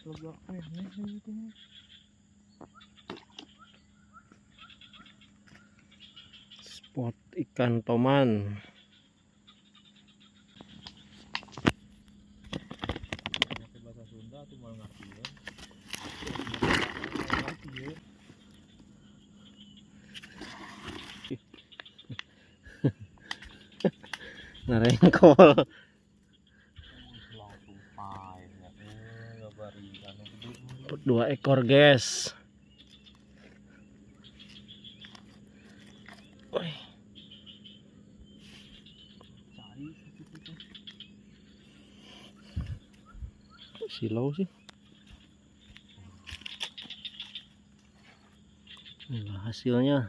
Spot ikan toman. Bahasa Sunda tuh mau ngerti ya. Narengkol. Langsung pain ya. Gabari anu gede. 2 ekor, guys. Silau sih. Nah, hasilnya